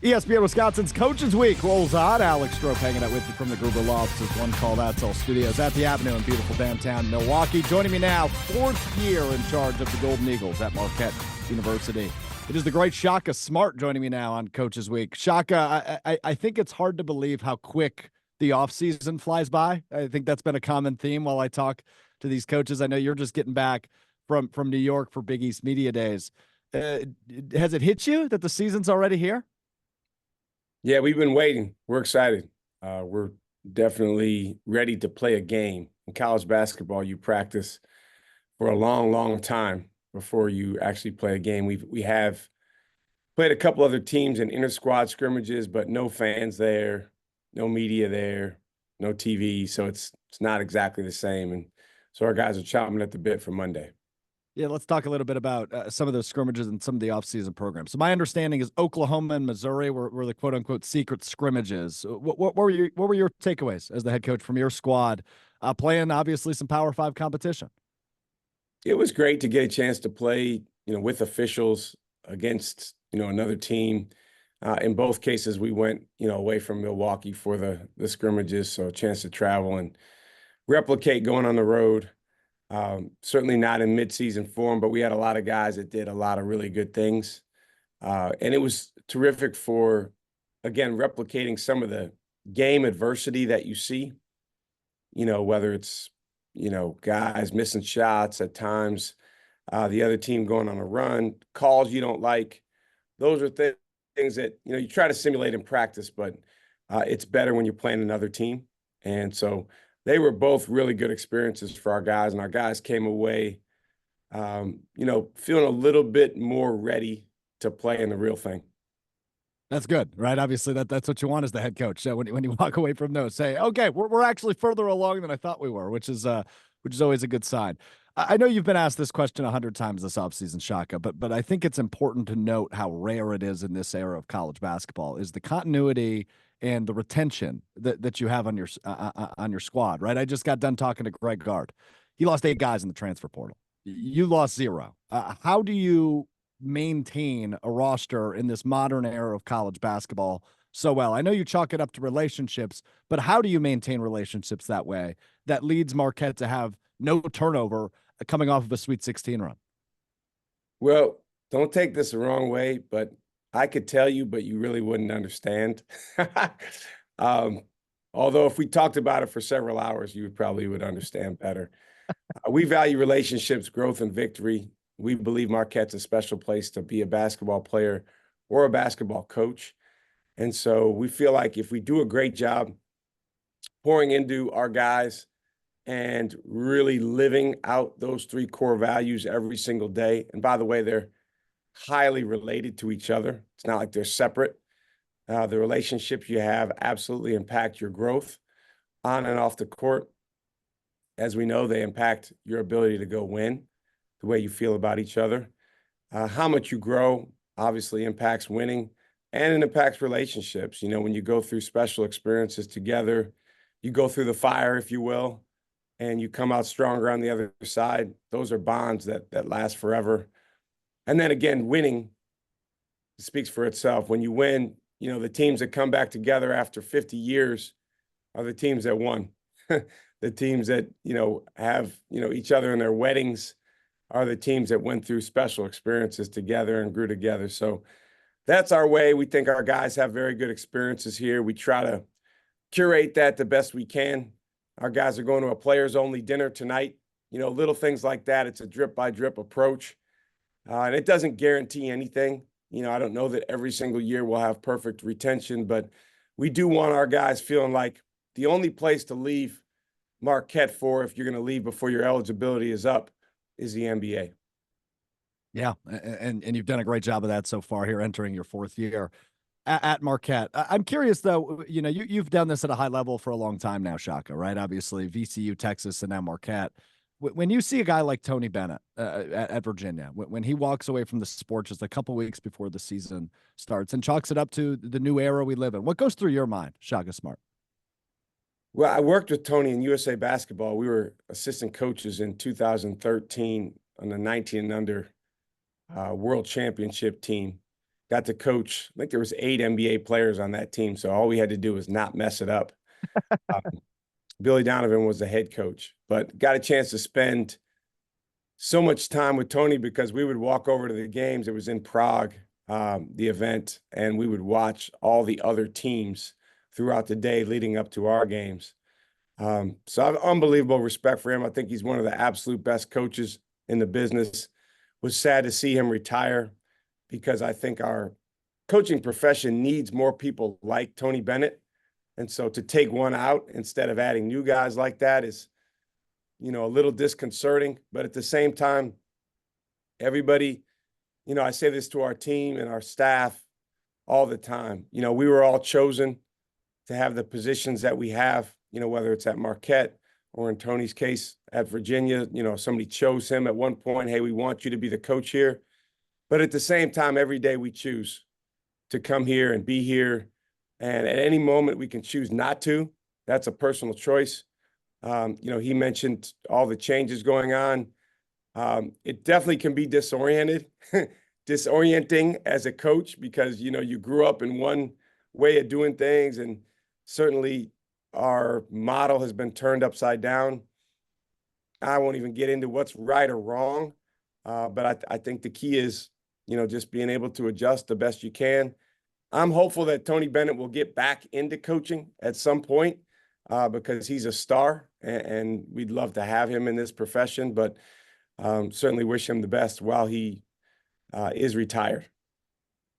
ESPN Wisconsin's Coaches Week rolls on. Alex Strouf hanging out with you from the Gruber Lofts as one called Outsell Studios at the Avenue in beautiful downtown Milwaukee. Joining me now, fourth year in charge of the Golden Eagles at Marquette University. It is the great Shaka Smart joining me now on Coaches Week. Shaka, I think it's hard to believe how quick the offseason flies by. I think that's been a common theme while I talk to these coaches. I know you're just getting back from New York for Big East Media Days. Has it hit you that the season's already here? Yeah, we've been waiting. We're excited. We're definitely ready to play a game. In college basketball, you practice for a long, long time before you actually play a game. We have played a couple other teams in inter-squad scrimmages, but no fans there, no media there, no TV. So it's not exactly the same. And so our guys are chomping at the bit for Monday. Yeah, let's talk a little bit about some of those scrimmages and some of the offseason programs. So my understanding is Oklahoma and Missouri were the quote unquote secret scrimmages. What were your takeaways as the head coach from your squad, playing obviously some Power Five competition? It was great to get a chance to play, with officials against, another team. In both cases, we went, away from Milwaukee for the scrimmages, so a chance to travel and replicate going on the road. Certainly not in midseason form, but we had a lot of guys that did a lot of really good things. And it was terrific for, again, replicating some of the game adversity that you see, whether it's, guys missing shots at times, the other team going on a run, calls you don't like. Those are things that, you try to simulate in practice, but it's better when you're playing another team. And so they were both really good experiences for our guys, and our guys came away, feeling a little bit more ready to play in the real thing. That's good, right? Obviously, that's what you want as the head coach. When you walk away from those, say, okay, we're actually further along than I thought we were, which is always a good sign. I know you've been asked this question 100 times this offseason, Shaka, but I think it's important to note how rare it is in this era of college basketball is the continuity and the retention that you have on your squad, right? I just got done talking to Greg Gard. He lost 8 guys in the transfer portal. You lost 0. How do you maintain a roster in this modern era of college basketball so well? I know you chalk it up to relationships, but how do you maintain relationships that way that leads Marquette to have no turnover coming off of a Sweet 16 run? Well, don't take this the wrong way, but I could tell you, but you really wouldn't understand. um, Although if we talked about it for several hours, you probably would understand better. We value relationships, growth, and victory. We believe Marquette's a special place to be a basketball player or a basketball coach. And so we feel like if we do a great job pouring into our guys and really living out those 3 core values every single day, and by the way, they're highly related to each other. It's not like they're separate. The relationships you have absolutely impact your growth on and off the court. As we know, they impact your ability to go win, the way you feel about each other. How much you grow obviously impacts winning, and it impacts relationships. When you go through special experiences together, you go through the fire, if you will, and you come out stronger on the other side. Those are bonds that last forever. And then again, winning speaks for itself. When you win, the teams that come back together after 50 years are the teams that won. The teams that, have, each other in their weddings are the teams that went through special experiences together and grew together. So that's our way. We think our guys have very good experiences here. We try to curate that the best we can. Our guys are going to a players-only dinner tonight. Little things like that. It's a drip-by-drip approach. And it doesn't guarantee anything. I don't know that every single year we'll have perfect retention, but we do want our guys feeling like the only place to leave Marquette for, if you're going to leave before your eligibility is up, is the NBA. Yeah, and you've done a great job of that so far here, entering your 4th year at Marquette. I'm curious though, you've done this at a high level for a long time now, Shaka, right? Obviously, VCU, Texas, and now Marquette. When you see a guy like Tony Bennett at Virginia, when he walks away from the sport just a couple weeks before the season starts and chalks it up to the new era we live in, what goes through your mind, Shaka Smart? Well, I worked with Tony in USA Basketball. We were assistant coaches in 2013 on the 19 and under World Championship team. got to coach. I think there was 8 NBA players on that team, so all we had to do was not mess it up. Um, Billy Donovan was the head coach, but got a chance to spend so much time with Tony because we would walk over to the games. It was in Prague, the event, and we would watch all the other teams throughout the day leading up to our games. So I have unbelievable respect for him. I think he's one of the absolute best coaches in the business. Was sad to see him retire because I think our coaching profession needs more people like Tony Bennett. And so to take one out instead of adding new guys like that is, a little disconcerting. But at the same time, everybody, I say this to our team and our staff all the time. We were all chosen to have the positions that we have, whether it's at Marquette or in Tony's case at Virginia. Somebody chose him at one point. Hey, we want you to be the coach here. But at the same time, every day we choose to come here and be here. And at any moment we can choose not to. That's a personal choice. He mentioned all the changes going on. It definitely can be disorienting as a coach because, you grew up in one way of doing things, and certainly our model has been turned upside down. I won't even get into what's right or wrong, but I think the key is, just being able to adjust the best you can. I'm hopeful that Tony Bennett will get back into coaching at some point because he's a star, and we'd love to have him in this profession, but certainly wish him the best while he is retired.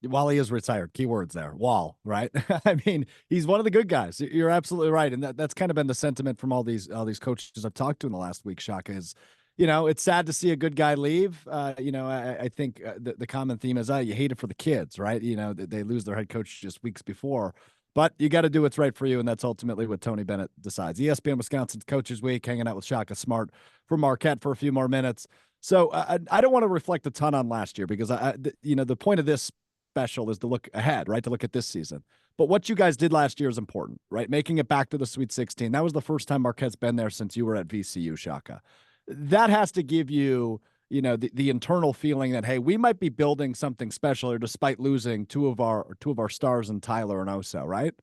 While he is retired, keywords there, while, right? I mean, he's one of the good guys. You're absolutely right. And that's kind of been the sentiment from all these coaches I've talked to in the last week, Shaka, is, it's sad to see a good guy leave. I think the common theme is, you hate it for the kids, right? They lose their head coach just weeks before, but you got to do what's right for you. And that's ultimately what Tony Bennett decides. ESPN Wisconsin's Coaches Week, hanging out with Shaka Smart from Marquette for a few more minutes. So I don't want to reflect a ton on last year because the point of this special is to look ahead, right? To look at this season. But what you guys did last year is important, right? Making it back to the Sweet 16. That was the first time Marquette's been there since you were at VCU, Shaka. That has to give you, the internal feeling that, hey, we might be building something special here despite losing two of our stars in Tyler and Oso, right?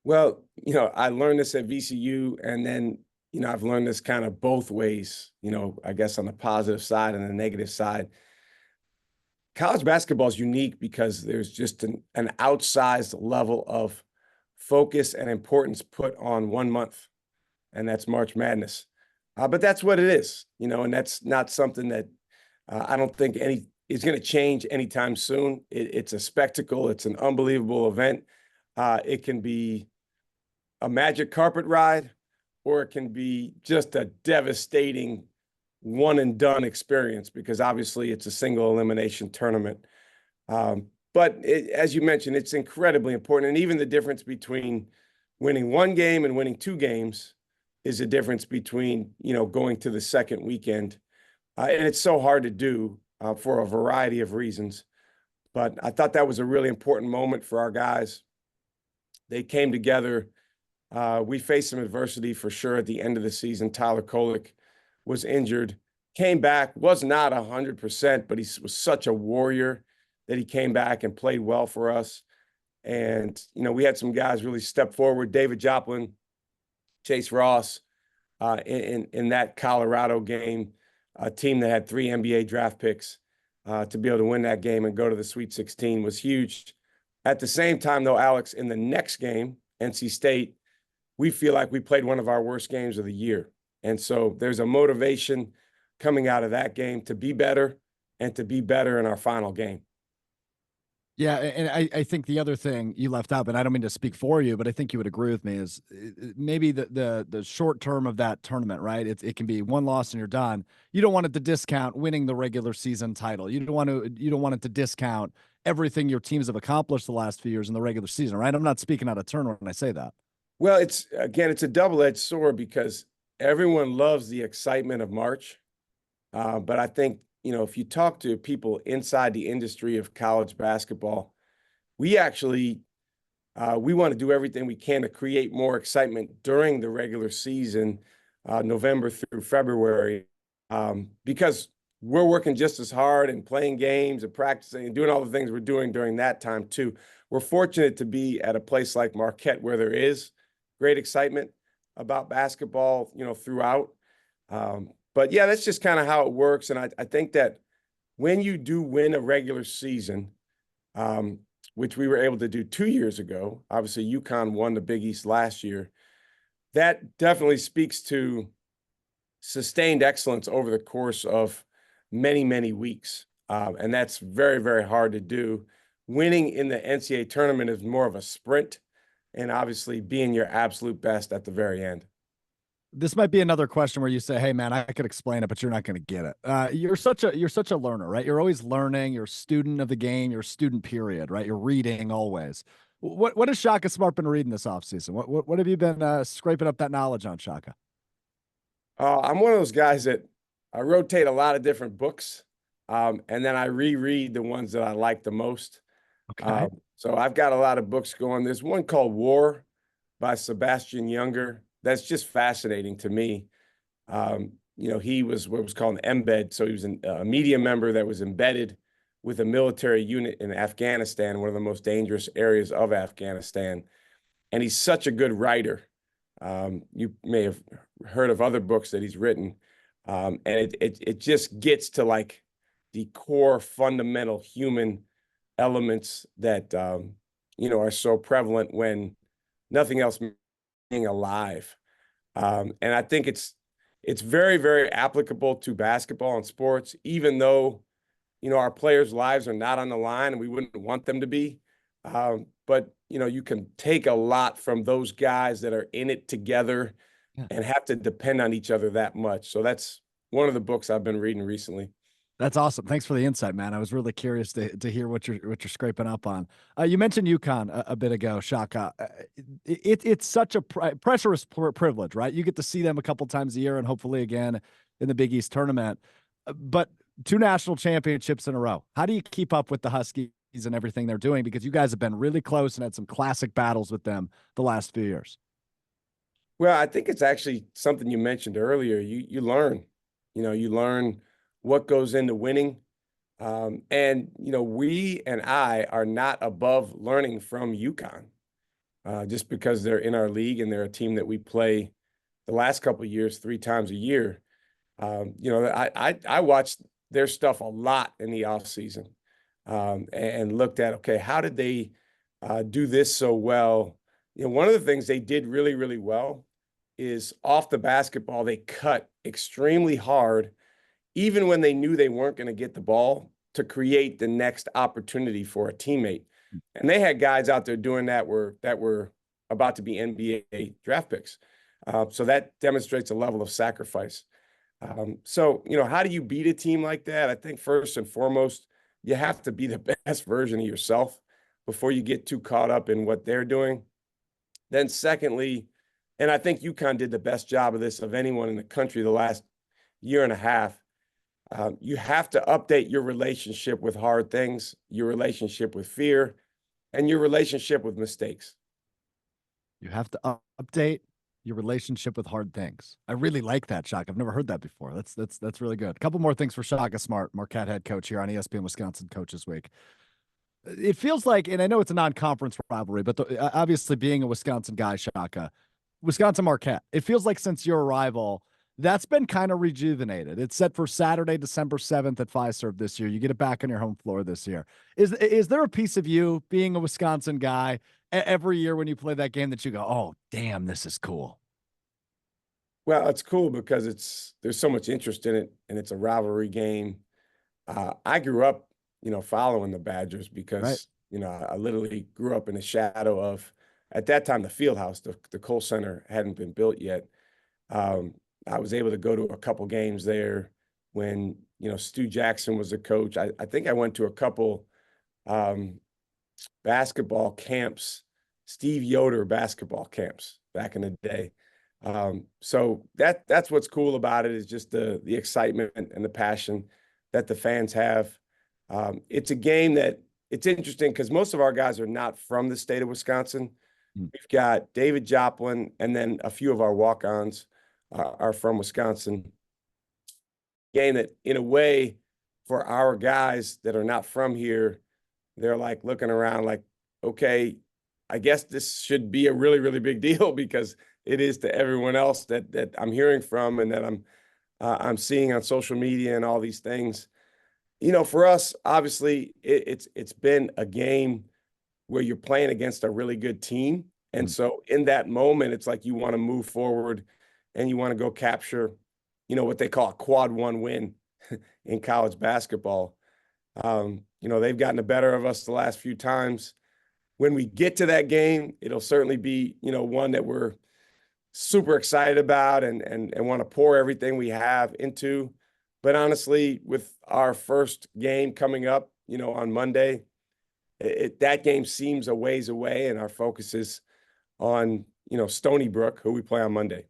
Well, I learned this at VCU, and then, I've learned this kind of both ways, I guess on the positive side and the negative side. College basketball is unique because there's just an outsized level of focus and importance put on one month, and that's March Madness. But that's what it is, and that's not something that I don't think is going to change anytime soon. It's a spectacle. It's an unbelievable event. It can be a magic carpet ride, or it can be just a devastating one and done experience because obviously it's a single elimination tournament. But as you mentioned, it's incredibly important. And even the difference between winning one game and winning 2 games is a difference between, going to the second weekend. And it's so hard to do for a variety of reasons. But I thought that was a really important moment for our guys. They came together. We faced some adversity for sure at the end of the season. Tyler Kolek was injured, came back, was not 100%, but he was such a warrior that he came back and played well for us. And, we had some guys really step forward. David Joplin, Chase Ross, in that Colorado game, a team that had 3 NBA draft picks, to be able to win that game and go to the Sweet 16 was huge. At the same time, though, Alex, in the next game, NC State, we feel like we played one of our worst games of the year. And so there's a motivation coming out of that game to be better and to be better in our final game. Yeah, and I think the other thing you left out, and I don't mean to speak for you, but I think you would agree with me, is maybe the short term of that tournament, right? It can be one loss and you're done. You don't want it to discount winning the regular season title. You don't want it to discount everything your teams have accomplished the last few years in the regular season, right? I'm not speaking out of turn when I say that. Well, it's a double-edged sword because everyone loves the excitement of March. But I think, if you talk to people inside the industry of college basketball, we actually we want to do everything we can to create more excitement during the regular season, November through February, because we're working just as hard and playing games and practicing and doing all the things we're doing during that time too. We're fortunate to be at a place like Marquette where there is great excitement about basketball, throughout. But yeah, that's just kind of how it works. And I think that when you do win a regular season, um, which we were able to do 2 years ago, obviously UConn won the Big East last year. That definitely speaks to sustained excellence over the course of many, many weeks. And that's very, very hard to do. Winning in the NCAA tournament is more of a sprint, and obviously being your absolute best at the very end. This might be another question where you say, "Hey, man, I could explain it, but you're not going to get it." You're such a learner, right? You're always learning. You're a student of the game. You're a student, period, right? You're reading always. What has Shaka Smart been reading this offseason? What have you been scraping up that knowledge on, Shaka? I'm one of those guys that I rotate a lot of different books, and then I reread the ones that I like the most. Okay. So I've got a lot of books going. There's one called War by Sebastian Younger. That's just fascinating to me. He was what was called an embed. So he was a media member that was embedded with a military unit in Afghanistan, one of the most dangerous areas of Afghanistan. And he's such a good writer. You may have heard of other books that he's written. And it just gets to like the core fundamental human elements that, are so prevalent when nothing else being alive. And I think it's very, very applicable to basketball and sports, even though, our players' lives are not on the line and we wouldn't want them to be. But, you can take a lot from those guys that are in it together Yeah. and have to depend on each other that much. So that's one of the books I've been reading recently. That's awesome. Thanks for the insight, man. I was really curious to hear what you're scraping up on. You mentioned UConn a bit ago, Shaka. It's such a pressurous privilege, right? You get to see them a couple times a year, and hopefully again in the Big East tournament. But two national championships in a row. How do you keep up with the Huskies and everything they're doing? Because you guys have been really close and had some classic battles with them the last few years. Well, I think it's actually something you mentioned earlier. You learn, you learn what goes into winning. And we and I are not above learning from UConn, just because they're in our league and they're a team that we play the last couple of years 3 times a year. I watched their stuff a lot in the off season, and looked at, okay, how did they do this so well? One of the things they did really, really well is off the basketball, they cut extremely hard, even when they knew they weren't going to get the ball, to create the next opportunity for a teammate. And they had guys out there doing that were about to be NBA draft picks. So that demonstrates a level of sacrifice. So, how do you beat a team like that? I think first and foremost, you have to be the best version of yourself before you get too caught up in what they're doing. Then secondly, and I think UConn did the best job of this of anyone in the country the last year and a half, you have to update your relationship with hard things, your relationship with fear, and your relationship with mistakes. You have to update your relationship with hard things. I really like that, Shaka. I've never heard that before. That's really good. A couple more things for Shaka Smart, Marquette head coach here on ESPN Wisconsin Coaches Week. It feels like, and I know it's a non-conference rivalry, but obviously being a Wisconsin guy, Shaka, Wisconsin Marquette, it feels like since your arrival, that's been kind of rejuvenated. It's set for Saturday, December 7th at Fiserv this year. You get it back on your home floor this year. Is there a piece of you being a Wisconsin guy every year when you play that game that you go, oh, damn, this is cool? Well, it's cool because there's so much interest in it, and it's a rivalry game. I grew up, following the Badgers Right. because, I literally grew up in the shadow of, at that time, the field house, the Kohl Center hadn't been built yet. Um, I was able to go to a couple games there when, Stu Jackson was the coach. I think I went to a couple um, basketball camps, Steve Yoder basketball camps back in the day. So that's what's cool about it, is just the excitement and the passion that the fans have. It's a game that it's interesting because most of our guys are not from the state of Wisconsin. Mm. We've got David Joplin, and then a few of our walk-ons are from Wisconsin. game that, in a way, for our guys that are not from here, they're like looking around like, okay, I guess this should be a really, really big deal because it is to everyone else that I'm hearing from and that I'm seeing on social media and all these things. For us, obviously, it's been a game where you're playing against a really good team. And so in that moment, it's like you want to move forward and you want to go capture, what they call a quad one win in college basketball. They've gotten the better of us the last few times. When we get to that game, it'll certainly be, one that we're super excited about and want to pour everything we have into. But honestly, with our first game coming up, on Monday, that game seems a ways away, and our focus is on, Stony Brook, who we play on Monday.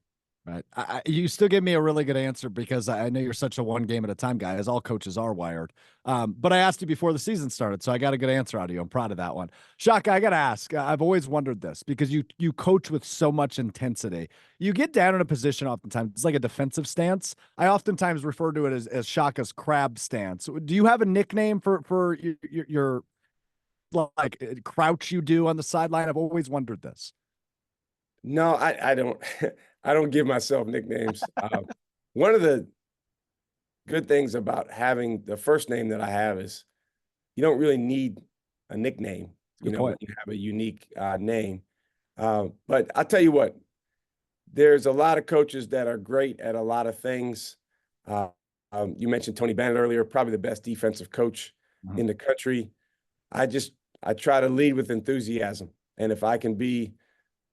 Right. You still give me a really good answer because I know you're such a one game at a time guy, as all coaches are wired. But I asked you before the season started, so I got a good answer out of you. I'm proud of that one. Shaka, I got to ask. I've always wondered this because you coach with so much intensity. You get down in a position oftentimes, it's like a defensive stance. I oftentimes refer to it as Shaka's crab stance. Do you have a nickname for your like crouch you do on the sideline? I've always wondered this. No, I don't. I don't give myself nicknames. One of the good things about having the first name that I have is you don't really need a nickname, Good when point. you have a unique name. But I'll tell you what, there's a lot of coaches that are great at a lot of things. You mentioned Tony Bennett earlier, probably the best defensive coach in the country. I try to lead with enthusiasm. And if I can be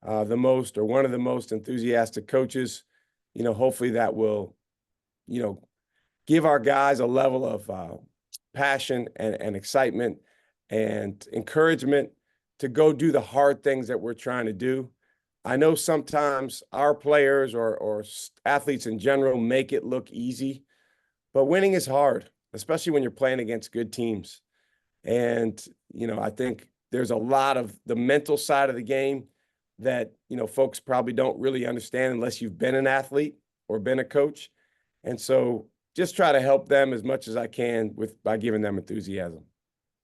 the most or one of the most enthusiastic coaches, hopefully that will, give our guys a level of passion and excitement and encouragement to go do the hard things that we're trying to do. I know sometimes our players or athletes in general make it look easy, but winning is hard, especially when you're playing against good teams. And, I think there's a lot of the mental side of the game that, folks probably don't really understand unless you've been an athlete or been a coach. And so just try to help them as much as I can by giving them enthusiasm.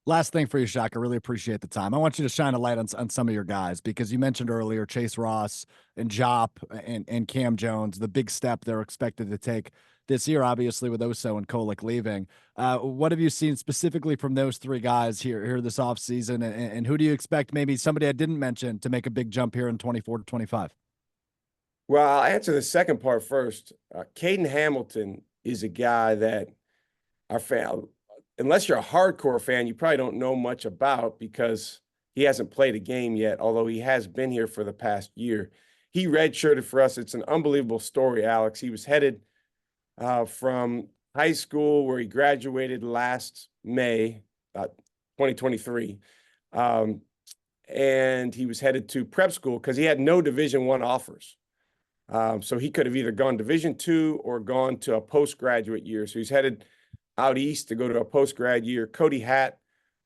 Last thing for you, Shaq. I really appreciate the time. I want you to shine a light on some of your guys because you mentioned earlier Chase Ross and Jop and Cam Jones, the big step they're expected to take this year, obviously with Oso and Kolek leaving. What have you seen specifically from those three guys here this offseason? And who do you expect, maybe somebody I didn't mention, to make a big jump here in 24 to 25? Well, I'll answer the second part first. Caden Hamilton is a guy that our fan, unless you're a hardcore fan, you probably don't know much about because he hasn't played a game yet, although he has been here for the past year. He redshirted for us. It's an unbelievable story, Alex. He was headed from high school where he graduated last May, 2023. And he was headed to prep school because he had no Division I offers. So he could have either gone Division II or gone to a postgraduate year. So he's headed out east to go to a postgrad year. Cody Hatt,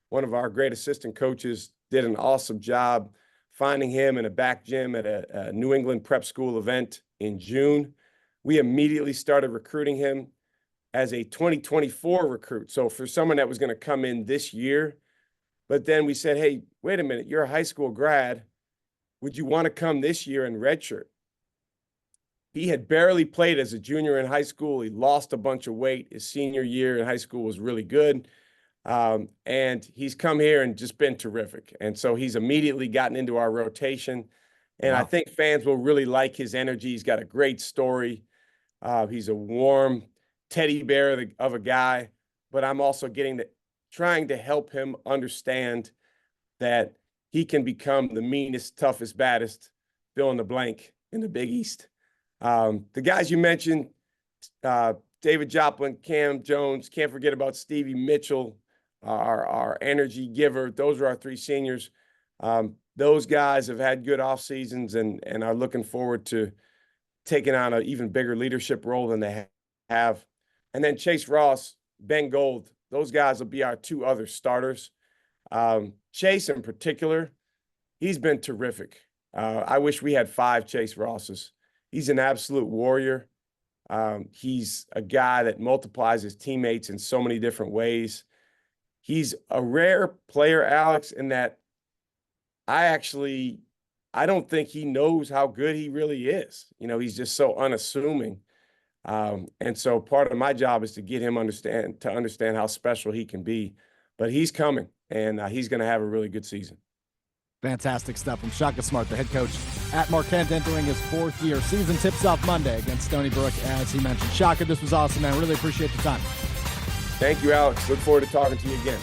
one of our great assistant coaches, did an awesome job finding him in a back gym at a New England prep school event in June. We immediately started recruiting him as a 2024 recruit. So for someone that was going to come in this year, but then we said, hey, wait a minute, you're a high school grad. Would you want to come this year in redshirt? He had barely played as a junior in high school. He lost a bunch of weight. His senior year in high school was really good. And he's come here and just been terrific. And so he's immediately gotten into our rotation. And Wow. I think fans will really like his energy. He's got a great story. He's a warm teddy bear of a guy. But I'm also trying to help him understand that he can become the meanest, toughest, baddest, fill in the blank in the Big East. The guys you mentioned, David Joplin, Cam Jones, can't forget about Stevie Mitchell, our energy giver. Those are our three seniors. Those guys have had good off seasons and are looking forward to taking on an even bigger leadership role than they have. And then Chase Ross, Ben Gold, those guys will be our two other starters. Chase in particular, he's been terrific. I wish we had 5 Chase Rosses. He's an absolute warrior. He's a guy that multiplies his teammates in so many different ways. He's a rare player, Alex, in that I don't think he knows how good he really is. You know, he's just so unassuming. And so part of my job is to get him to understand how special he can be. But he's coming, and he's going to have a really good season. Fantastic stuff from Shaka Smart, the head coach at Marquette, entering his 4th year. Season tips off Monday against Stony Brook, as he mentioned. Shaka, this was awesome, man. Really appreciate the time. Thank you, Alex. Look forward to talking to you again.